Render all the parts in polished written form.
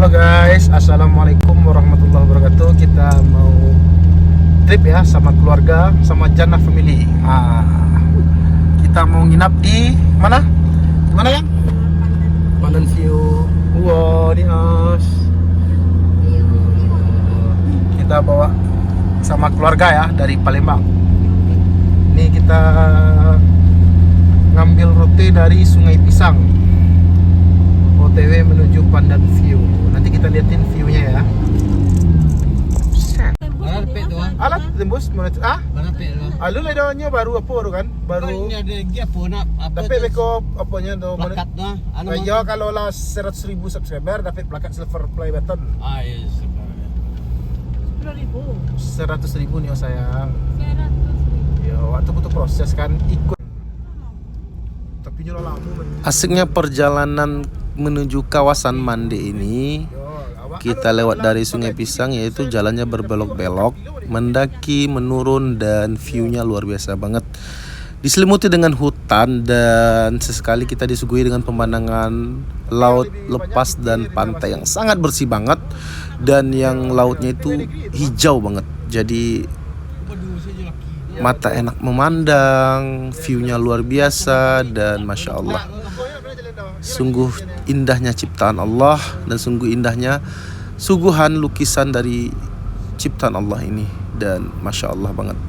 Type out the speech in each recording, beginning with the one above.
Halo guys, assalamualaikum warahmatullahi wabarakatuh. Kita mau trip ya sama keluarga, sama Jannah Family. Kita mau nginap di mana? Mana ya? Pandan View. Wow, di As. Kita bawa sama keluarga ya dari Palembang. Ini kita ngambil rute dari Sungai Pisang, OTW menuju Pandan View. Nanti kita liatin view-nya ya. Alat tembus menurut Alu lah daunnya baru apa kan? Baru ini ada lagi apa nak apa? dapat beko apanya tu? Plakat dah. Ya kalau lah 100,000 subscriber dapat plakat silver play button. Yes. 100,000 nih oh sayang. Ya waktu butuh proses kan ikut. Tapi nyuruh lama. Asiknya perjalanan menuju kawasan Mande ini, kita lewat dari Sungai Pisang, yaitu jalannya berbelok-belok, mendaki, menurun, dan view-nya luar biasa banget. Diselimuti dengan hutan dan sesekali kita disuguhi dengan pemandangan laut lepas dan pantai yang sangat bersih banget, dan yang lautnya itu hijau banget. Jadi mata enak memandang, view-nya luar biasa, dan Masya Allah. Sungguh indahnya ciptaan Allah dan sungguh indahnya suguhan lukisan dari ciptaan Allah ini, dan Masya Allah banget,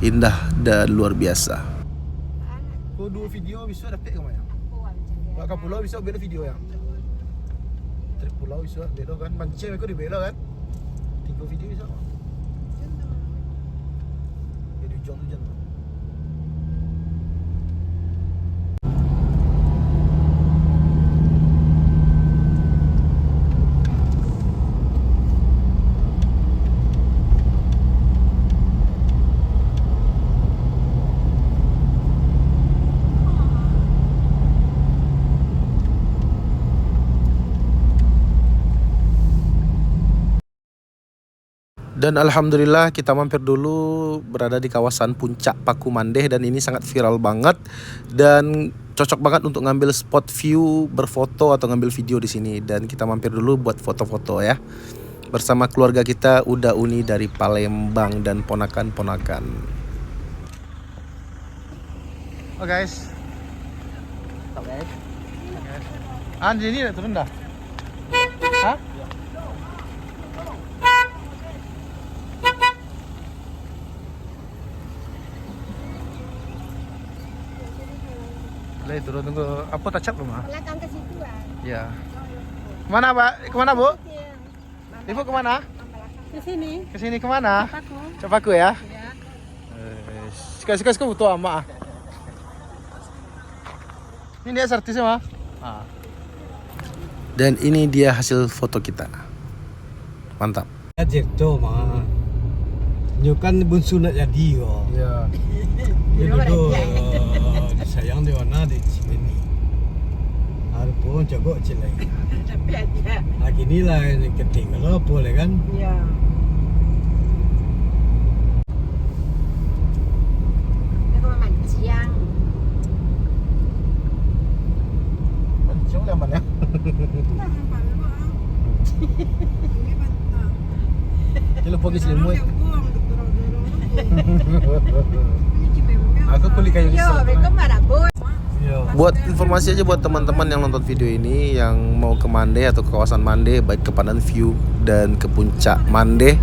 indah dan luar biasa. Kau dua video bisa dapat ke mana? Bak pulau bisa beda video yang trip pulau bisa beda kan? Pancing aku di beda kan? 3 video bisa. Jadi hujan-hujan. Dan alhamdulillah kita mampir dulu berada di kawasan Puncak Paku Mandeh, dan ini sangat viral banget dan cocok banget untuk ngambil spot view, berfoto atau ngambil video di sini. Dan kita mampir dulu buat foto-foto ya. Bersama keluarga kita Uda Uni dari Palembang dan ponakan-ponakan. Oh guys. Anjir ini udah turun dah. Hah? Boleh turun, tunggu apa touch up rumah? Belakang ke situ kan. Ya. Kemana Pak? Kemana Bu? Ibu kemana? Ke sini. Ke sini kemana? Paku. Cepaku ya. Ya. Suka foto ama. Ini dia artisnya mah. Dan ini dia hasil foto kita. Mantap. Ajar tu mah. Nyokan bunsu nak jadi kok. Iya. Dia duduk sayang di mana di sini. Harus pun jago cilai. Tapi aja. Lagi ni lah keting kalau boleh kan. Ya. Aku mancing. Mancing lah mana? Kalau pergi selimut. Aku kulit kayu Yo, mereka marabut. Buat informasi aja buat teman-teman yang nonton video ini, yang mau ke Mande atau ke kawasan Mande, baik ke Pandan View dan ke Puncak Mande,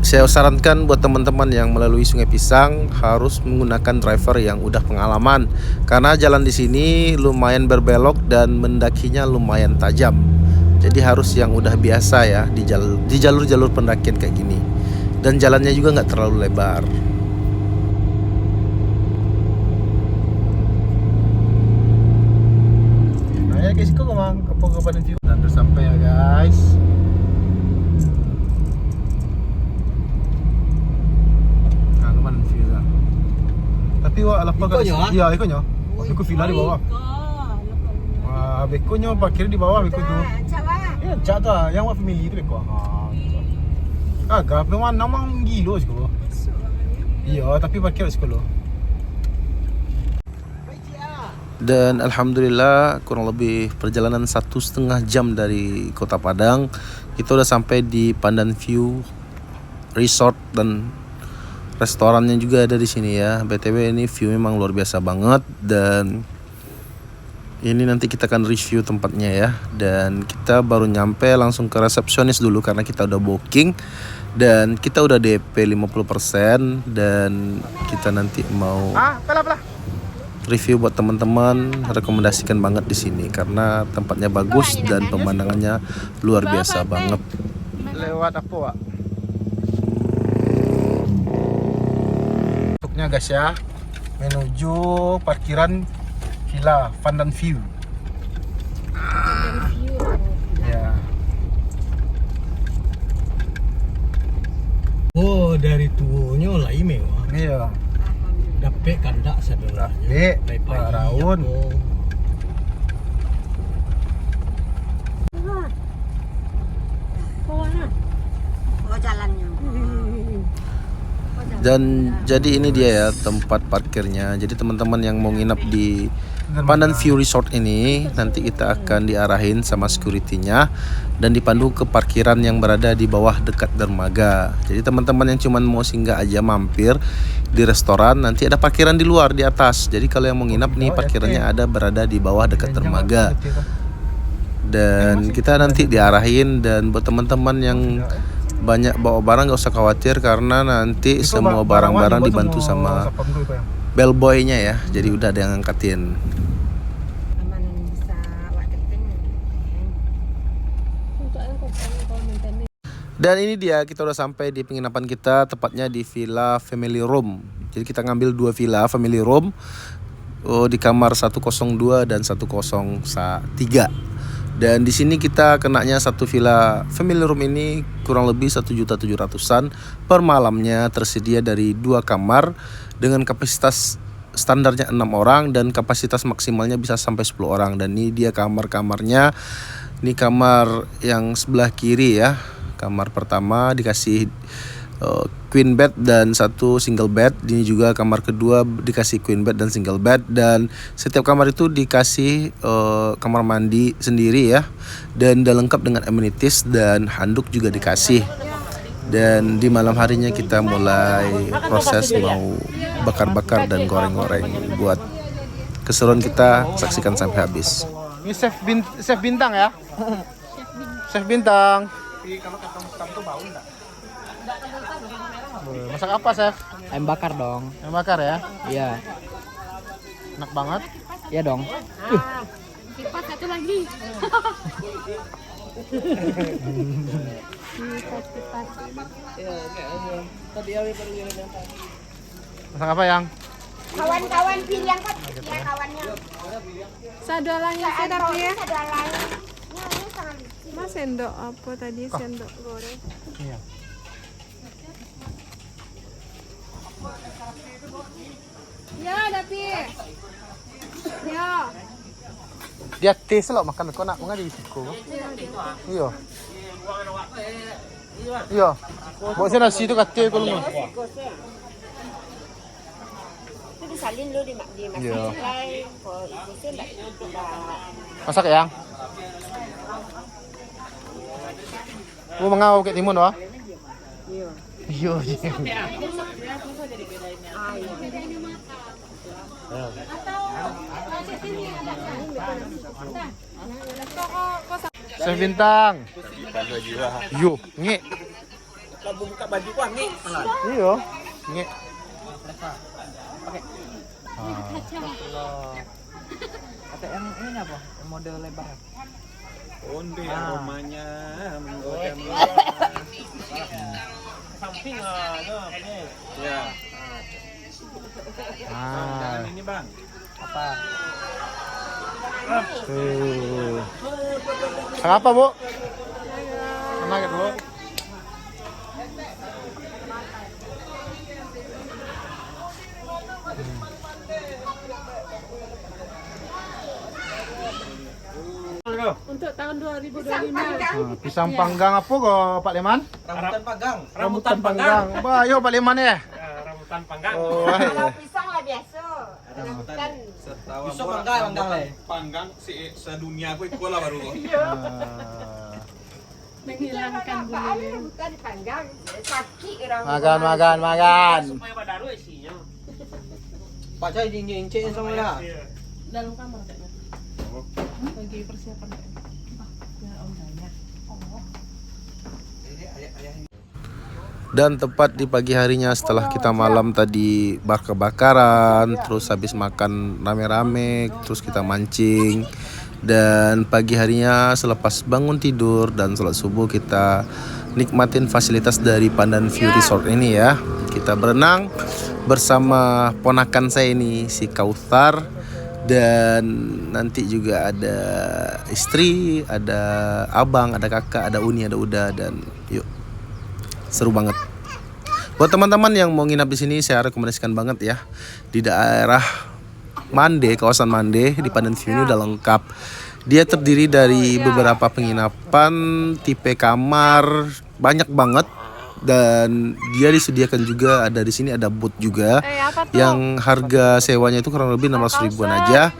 saya sarankan buat teman-teman yang melalui Sungai Pisang harus menggunakan driver yang udah pengalaman, karena jalan di sini lumayan berbelok dan mendakinya lumayan tajam. Jadi harus yang udah biasa ya di jalur-jalur pendakian kayak gini, dan jalannya juga nggak terlalu lebar. Guys, kau memang ke Pandan View dan udah sampai ya guys. Nah, ke Pandan View lah. Tapi wah lapar kan? Iya, ikonnya. Beko villa di bawah. Wah, bekonya parkir di bawah beko tu. Ya, cak tu yang wah family tu beko. Agak memang namang gilo sih. Iya, tapi parkir sekolah. Dan alhamdulillah kurang lebih perjalanan 1,5 jam dari Kota Padang kita udah sampai di Pandan View Resort dan restorannya juga ada di sini ya. BTW ini view memang luar biasa banget, dan ini nanti kita akan review tempatnya ya. Dan kita baru nyampe langsung ke resepsionis dulu karena kita udah booking dan kita udah DP 50%, dan kita nanti mau review buat teman-teman. Rekomendasikan banget di sini karena tempatnya bagus dan pemandangannya luar biasa banget. Lewat apa, Wak? Untuknya guys ya, menuju parkiran Villa Pandan View. Ya. Oh, dari tuanya lah mewah. Iya. Dapet kandak saudara. Dapet, Raun. Oh jalannya. Dan jadi ini dia ya tempat parkirnya. Jadi teman-teman yang mau nginap di Pandan View Resort ini, nanti kita akan diarahin sama security-nya dan dipandu ke parkiran yang berada di bawah dekat dermaga. Jadi teman-teman yang cuman mau singgah aja mampir di restoran, nanti ada parkiran di luar di atas. Jadi kalau yang mau nginap nih, parkirannya ada berada di bawah dekat dermaga. Dan kita nanti diarahin, dan buat teman-teman yang banyak bawa barang gak usah khawatir karena nanti semua barang-barang dibantu sama bellboy-nya ya. Jadi udah ada yang ngangkatin. Dan ini dia, kita udah sampai di penginapan kita, tepatnya di Villa Family Room. Jadi kita ngambil 2 villa Family Room di kamar 102 dan 103. Dan di sini kita kenanya satu villa Family Room ini kurang lebih 1.700.000-an per malamnya, tersedia dari 2 kamar dengan kapasitas standarnya 6 orang dan kapasitas maksimalnya bisa sampai 10 orang. Dan ini dia kamar-kamarnya. Ini kamar yang sebelah kiri ya. Kamar pertama dikasih queen bed dan 1 single bed. Ini juga kamar kedua dikasih queen bed dan single bed, dan setiap kamar itu dikasih kamar mandi sendiri ya, dan udah lengkap dengan amenities dan handuk juga dikasih. Dan di malam harinya kita mulai proses mau bakar-bakar dan goreng-goreng. Buat keseruan kita saksikan sampai habis. Ini chef bintang ya? Chef bintang. Kalau kamu tuh bau enggak? Masak apa, Chef? Ayam bakar dong. Ayam bakar ya? Iya. Enak banget. Iya dong. Kipas satu lagi. Masak apa, Yang? Kawan-kawan pilih yang ya kawannya. Sadolanya sedap ya. Sadalan. Mas sendok apa tadi? Sendok goreng. Iya. Ya, tapi. Ya. Dia tes lo makan kau nak mengaji siku. Iya. Iya. Bawa saya nasi tu kata kau lu. Itu disalin lu di Iya. lain. Kalau itu sih enggak. Masak ya? Mau mengau ke timun wah? Iya. Iya. Chef bintang. Yo, nge. Kalau buka baju gua nih. Iya, nge. Kata yang ini apa? Model lebar. Onde aromanya menggoda. Samping ya. Ah, Ini Bang. Apa? tuh. Apa, Bu? Enak ya, Bu? Untuk tahun 2025. Pisang panggang apa kok Pak Leman? Rambutan panggang. Rambutan panggang. Bah, yo Pak Leman ya. Rambutan panggang. Oh, Kalau iya. pisang lah biasa. Rambutan Bisa panggang Panggang sedunia aku ikut lah baru. Menghilangkan bulu. Bukan dipanggang, sakit orang. Makan. Supaya badaru isinya. Pak saya incin sama ya. Dalam kamar kayaknya. Bagi persiapan kayaknya. Ya om banyak. Dan tepat di pagi harinya setelah kita malam tadi bakar-bakaran, terus habis makan rame-rame, terus kita mancing. Dan pagi harinya selepas bangun tidur dan sholat subuh kita nikmatin fasilitas dari Pandan View Resort ini ya. Kita berenang bersama ponakan saya ini si Kauthar, dan nanti juga ada istri, ada abang, ada kakak, ada Uni, ada Uda, dan yuk seru banget. Buat teman-teman yang mau nginap di sini saya rekomendasikan banget ya. Di daerah Mande, kawasan Mande di Pandan View ini udah lengkap. Dia terdiri dari beberapa penginapan, tipe kamar, banyak banget. Dan dia disediakan juga ada di sini ada boot juga yang harga sewanya itu kurang lebih 600 ribuan aja.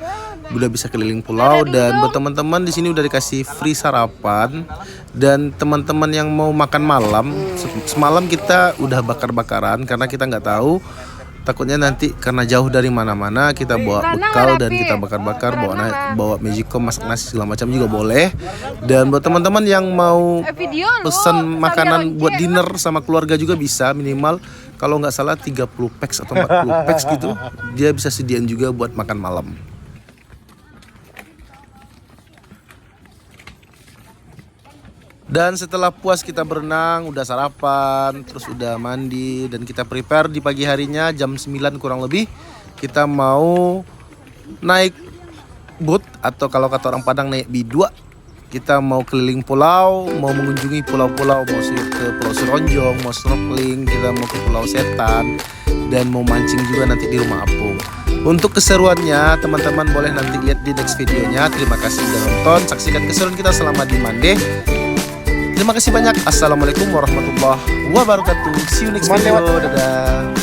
Udah bisa keliling pulau, dan buat teman-teman di sini udah dikasih free sarapan. Dan teman-teman yang mau makan malam, semalam kita udah bakar-bakaran karena kita nggak tahu, takutnya nanti karena jauh dari mana-mana kita bawa bekal dan kita bakar-bakar, bawa magicom, masak nasi segala macam juga boleh. Dan buat teman-teman yang mau pesan makanan buat dinner sama keluarga juga bisa, minimal kalau nggak salah 30 packs atau 40 packs gitu, dia bisa sediain juga buat makan malam. Dan setelah puas kita berenang, udah sarapan, terus udah mandi, dan kita prepare di pagi harinya jam 9 kurang lebih kita mau naik boat atau kalau kata orang Padang naik B2. Kita mau keliling pulau, mau mengunjungi pulau-pulau, mau ke Pulau Seronjong, mau snorkeling, kita mau ke Pulau Setan, dan mau mancing juga nanti di Rumah Apung. Untuk keseruannya teman-teman boleh nanti lihat di next videonya. Terima kasih sudah nonton, saksikan keseruan kita selama di Mande. Terima kasih banyak. Assalamualaikum warahmatullahi wabarakatuh. See you next video. Dadah.